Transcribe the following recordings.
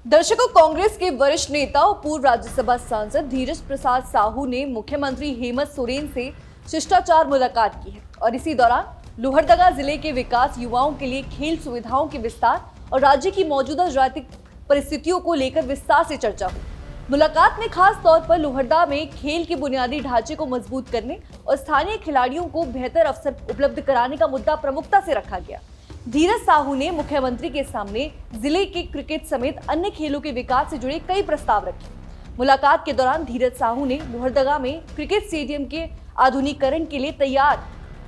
दर्शकों, कांग्रेस के वरिष्ठ नेता और पूर्व राज्यसभा सांसद धीरज प्रसाद साहू ने मुख्यमंत्री हेमंत सोरेन से शिष्टाचार मुलाकात की है और इसी दौरान लोहरदगा जिले के विकास, युवाओं के लिए खेल सुविधाओं के विस्तार और राज्य की मौजूदा राजनीतिक परिस्थितियों को लेकर विस्तार से चर्चा हुई। मुलाकात में खास तौर पर लोहरदगा में खेल के बुनियादी ढांचे को मजबूत करने और स्थानीय खिलाड़ियों को बेहतर अवसर उपलब्ध कराने का मुद्दा प्रमुखता से रखा गया। धीरज साहू ने मुख्यमंत्री के सामने जिले के क्रिकेट समेत अन्य खेलों के विकास से जुड़े कई प्रस्ताव रखे। मुलाकात के दौरान धीरज साहू ने लोहरदगा में क्रिकेट स्टेडियम के आधुनिकीकरण के लिए तैयार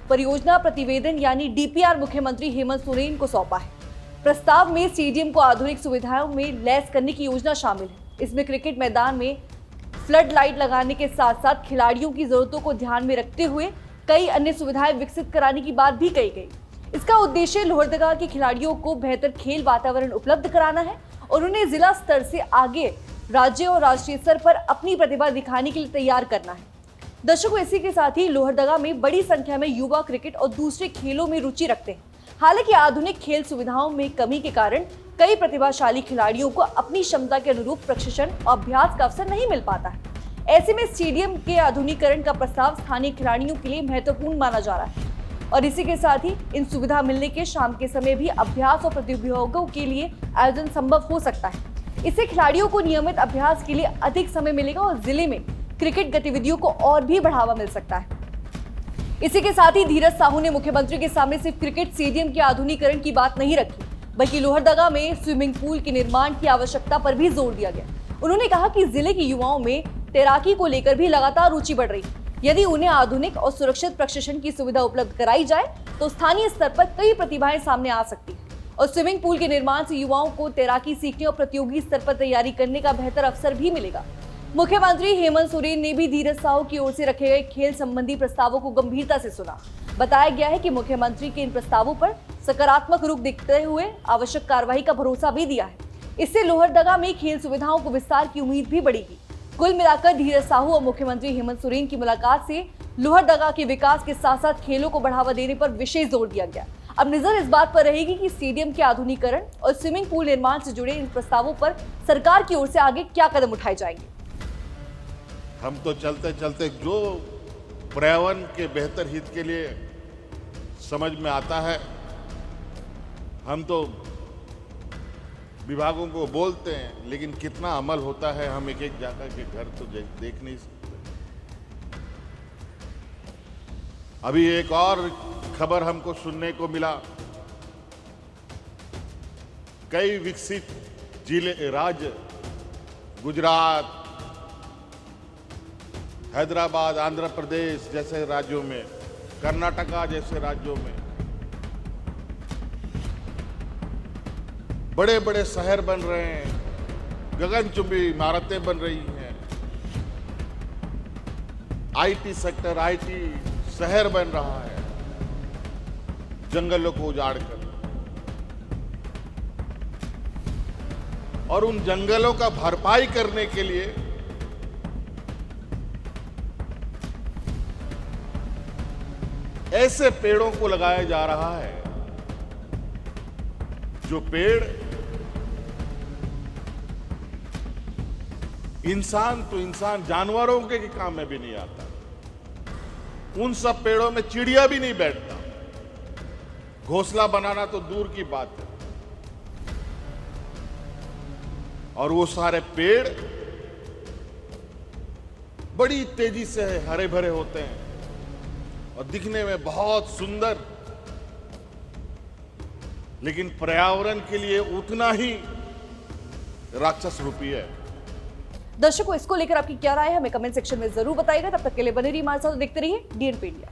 परियोजना प्रतिवेदन यानी डीपीआर मुख्यमंत्री हेमंत सोरेन को सौंपा है। प्रस्ताव में स्टेडियम को आधुनिक सुविधाओं में लैस करने की योजना शामिल है। इसमें क्रिकेट मैदान में फ्लड लाइट लगाने के साथ साथ खिलाड़ियों की जरूरतों को ध्यान में रखते हुए कई अन्य सुविधाएं विकसित कराने की बात भी कही गई। इसका उद्देश्य लोहरदगा के खिलाड़ियों को बेहतर खेल वातावरण उपलब्ध कराना है और उन्हें जिला स्तर से आगे राज्य और राष्ट्रीय स्तर पर अपनी प्रतिभा दिखाने के लिए तैयार करना है। दर्शकों, इसी के साथ ही लोहरदगा में बड़ी संख्या में युवा क्रिकेट और दूसरे खेलों में रुचि रखते हैं। हालांकि आधुनिक खेल सुविधाओं में कमी के कारण कई प्रतिभाशाली खिलाड़ियों को अपनी क्षमता के अनुरूप प्रशिक्षण और अभ्यास का अवसर नहीं मिल पाता है। ऐसे में स्टेडियम के आधुनिकीकरण का प्रस्ताव स्थानीय खिलाड़ियों के लिए महत्वपूर्ण माना जा रहा है और इसी के साथ ही इन सुविधा मिलने के शाम के समय भी अभ्यास और प्रतियोगिताओं के लिए आयोजन संभव हो सकता है। इससे खिलाड़ियों को नियमित अभ्यास के लिए अधिक समय मिलेगा और जिले में क्रिकेट गतिविधियों को और भी बढ़ावा मिल सकता है। इसी के साथ ही धीरज साहू ने मुख्यमंत्री के सामने सिर्फ क्रिकेट स्टेडियम के आधुनिकीकरण की बात नहीं रखी, बल्कि लोहरदगा में स्विमिंग पूल के निर्माण की आवश्यकता पर भी जोर दिया गया। उन्होंने कहा कि जिले के युवाओं में तैराकी को लेकर भी लगातार रुचि बढ़ रही है। यदि उन्हें आधुनिक और सुरक्षित प्रशिक्षण की सुविधा उपलब्ध कराई जाए तो स्थानीय स्तर पर कई प्रतिभाएं सामने आ सकती है और स्विमिंग पूल के निर्माण से युवाओं को तैराकी सीखने और प्रतियोगी स्तर पर तैयारी करने का बेहतर अवसर भी मिलेगा। मुख्यमंत्री हेमंत सोरेन ने भी धीरज साहू की ओर से रखे गए खेल संबंधी प्रस्तावों को गंभीरता से सुना। बताया गया है कि मुख्यमंत्री के इन प्रस्तावों पर सकारात्मक रुख देखते हुए आवश्यक कार्रवाई का भरोसा भी दिया है। इससे लोहरदगा में खेल सुविधाओं को विस्तार की उम्मीद भी बढ़ेगी। कुल मिलाकर धीरज साहू और मुख्यमंत्री हेमंत सोरेन की मुलाकात से लोहरदगा के विकास के साथ साथ खेलों को बढ़ावा देने पर विशेष जोर दिया गया। अब नजर इस बात पर रहेगी कि स्टेडियम के आधुनिकीकरण और स्विमिंग पूल निर्माण से जुड़े इन प्रस्तावों पर सरकार की ओर से आगे क्या कदम उठाए जाएंगे। हम तो चलते चलते जो पर्यावरण के बेहतर हित के लिए समझ में आता है, हम तो विभागों को बोलते हैं, लेकिन कितना अमल होता है हम एक एक जाकर के घर तो देख नहीं सकते। अभी एक और खबर हमको सुनने को मिला, कई विकसित जिले राज्य गुजरात, हैदराबाद, आंध्र प्रदेश जैसे राज्यों में, कर्नाटका जैसे राज्यों में बड़े बड़े शहर बन रहे हैं, गगनचुंबी इमारतें बन रही हैं, आईटी सेक्टर, आईटी शहर बन रहा है, जंगलों को उजाड़ कर, और उन जंगलों का भरपाई करने के लिए ऐसे पेड़ों को लगाया जा रहा है जो पेड़ इंसान तो इंसान, जानवरों के काम में भी नहीं आता। उन सब पेड़ों में चिड़िया भी नहीं बैठता, घोंसला बनाना तो दूर की बात है। और वो सारे पेड़ बड़ी तेजी से हरे भरे होते हैं और दिखने में बहुत सुंदर, लेकिन पर्यावरण के लिए उतना ही राक्षस रूपी है। दर्शकों, इसको लेकर आपकी क्या राय है हमें कमेंट सेक्शन में जरूर बताइएगा। तब तक के लिए बने रहिए हमारे साथ, देखते रहिए DNP इंडिया।